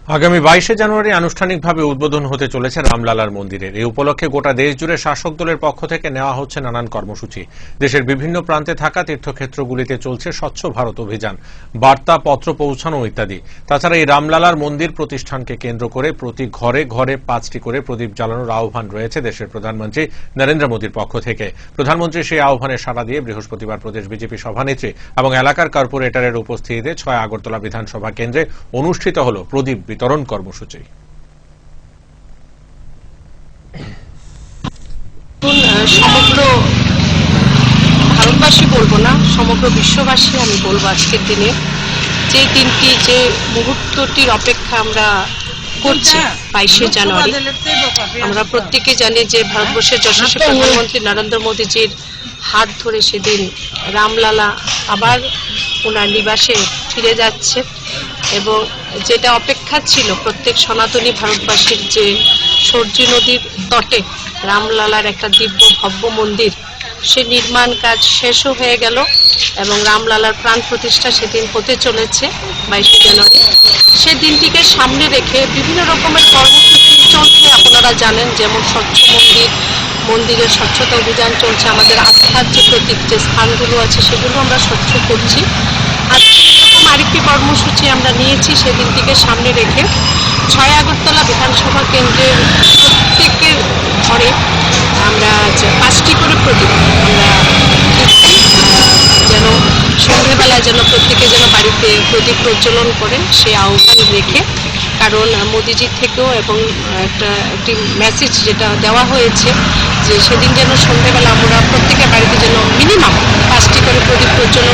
আগামী 22 জানুয়ারি আনুষ্ঠানিকভাবে উদ্বোধন হতে চলেছে রামলালার মন্দিরের। এই উপলক্ষে গোটা দেশ জুড়ে শাসক দলের পক্ষ থেকে নেওয়া হচ্ছে নানান কর্মসূচি। দেশের বিভিন্ন প্রান্তে থাকা তীর্থক্ষেত্রগুলিতে চলছে স্বচ্ছ ভারত অভিযান, বার্তা পত্র পৌঁছানো ইত্যাদি। তাছাড়া এই রামলালার মন্দির প্রতিষ্ঠানকে কেন্দ্র করে প্রতি ঘরে ঘরে 5টি করে প্রদীপ জ্বালানোর আহ্বান রয়েছে দেশের প্রধানমন্ত্রী নরেন্দ্র মোদীর পক্ষ থেকে। প্রধানমন্ত্রী সেই আহ্বানে সাড়া দিয়ে বৃহস্পতিবার প্রদেশ বিজেপি সভানেত্রী এবং এলাকার কর্পোরেটরের উপস্থিতিতে 6 আগরতলা বিধানসভা কেন্দ্রে অনুষ্ঠিত হল প্রদীপ বিতরণ কর্মসূচি। সমগ্র ভারতবাসী বলবো না, সমগ্র বিশ্ববাসী আমি বলবো আজকের দিনে যে দিনটি, যে মুহূর্তটির অপেক্ষা আমরা করছি 22 জানুয়ারি। আমরা প্রত্যেকে জানি যে ভারতবর্ষের যশস্বী প্রধানমন্ত্রী নরেন্দ্র মোদীজির হাত ধরে সেদিন রামলালা আবার ওনার নিবাসে ফিরে যাচ্ছে এবং যেটা অপেক্ষা ছিল প্রত্যেক সনাতনী ভারতবাসীর, যে সরজু নদীর তটে রামলালার একটা দিব্য ভব্য মন্দির, সে নির্মাণ কাজ শেষও হয়ে গেল এবং রামলালার প্রাণ প্রতিষ্ঠা সেদিন হতে চলেছে 22 জানুয়ারি। সে দিনটিকে সামনে রেখে বিভিন্ন রকমের কর্মসূচি চলছে, আপনারা জানেন, যেমন স্বচ্ছ মন্দিরের স্বচ্ছতা অভিযান চলছে। আমাদের আস্থার যে প্রতীক, যে স্থানগুলো আছে সেগুলো আমরা স্বচ্ছ করছি। আজকে এরকম আরেকটি কর্মসূচি আমরা নিয়েছি সেদিনটিকে সামনে রেখে 6 আগরতলা বিধানসভা কেন্দ্রের প্রত্যেকের ঘরে আমরা 5টি করে প্রদীপ আমরা যেন সন্ধ্যেবেলা যেন প্রত্যেকে যেন বাড়িতে প্রদীপ প্রজ্বলন করেন সে আহ্বান রেখে, কারণ মোদিজির থেকেও এবং একটি মেসেজ যেটা দেওয়া হয়েছে যে সেদিন যেন সন্ধ্যেবেলা আমরা প্রত্যেকের বাড়িতে যেন মিনিমাম 5টি করে প্রদীপ প্রজ্বলন